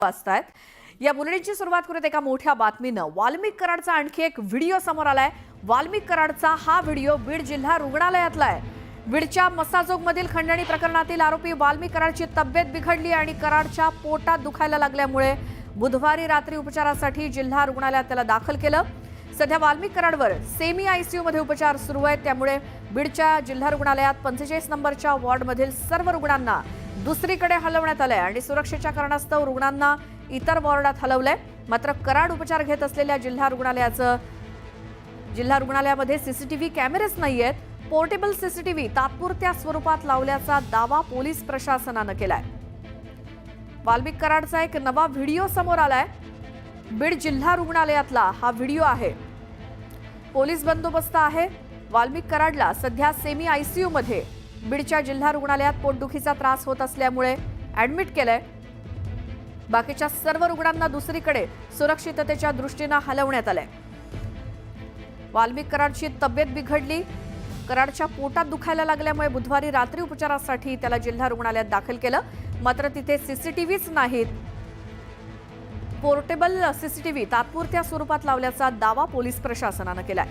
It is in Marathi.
वाजतायत। या बुलेटिनची सुरुवात करूयात एका मोठ्या बातमीनं। वाल्मिक कराडचा आणखी एक व्हिडिओ समोर आलाय। वाल्मिक कराडचा हा व्हिडिओ बीड जिल्हा रुग्णालयातला आहे। बीडच्या मसाजोगमधील खंडणी प्रकरणातील आरोपी वाल्मिक कराडची तब्येत बिघडली आणि कराडच्या पोटात दुखायला लागल्यामुळे बुधवारी रात्री उपचारासाठी जिल्हा रुग्णालयात त्याला दाखल केलं। सध्या वाल्मिक कराडवर सेमी आयसीयू मध्ये उपचार सुरू आहेत। त्यामुळे बीडच्या जिल्हा रुग्णालयात 45 नंबरच्या वॉर्डमधील सर्व रुग्णांना दुसरीकडे हलवण्यात आले आणि सुरक्षेच्या कारणास्तव रुग्णांना इतर वॉर्डात हलवलंय। मात्र कराड उपचार घेत असलेल्या जिल्हा रुग्णालयामध्ये सीसीटीव्ही कॅमेरेच नाहीयेत। पोर्टेबल सीसीटीव्ही तात्पुरत्या स्वरूपात लावल्याचा दावा पोलीस प्रशासनाने केलाय। वाल्मिक कराडचा एक नवा व्हिडिओ समोर आलाय। बीड जिल्हा रुग्णालयातला हा व्हिडिओ आहे। पोलीस बंदोबस्त आहे। वाल्मिक कराडला सध्या सेमी आयसीयू मध्ये बीडच्या जिल्हा रुग्णालयात पोटदुखीचा त्रास होत असल्यामुळे ऍडमिट केलंय। बाकीच्या सर्व रुग्णांना दुसरीकडे सुरक्षिततेच्या दृष्टीने हलवण्यात आलंय। वाल्मिक कराडची तब्येत बिघडली, कराडच्या पोटात दुखायला लागल्यामुळे बुधवारी रात्री उपचारासाठी त्याला जिल्हा रुग्णालयात दाखल केलं। मात्र तिथे सीसीटीव्हीच नाहीत। पोर्टेबल सीसीटीव्ही तात्पुरत्या स्वरूपात लावल्याचा दावा पोलीस प्रशासनाने केलाय।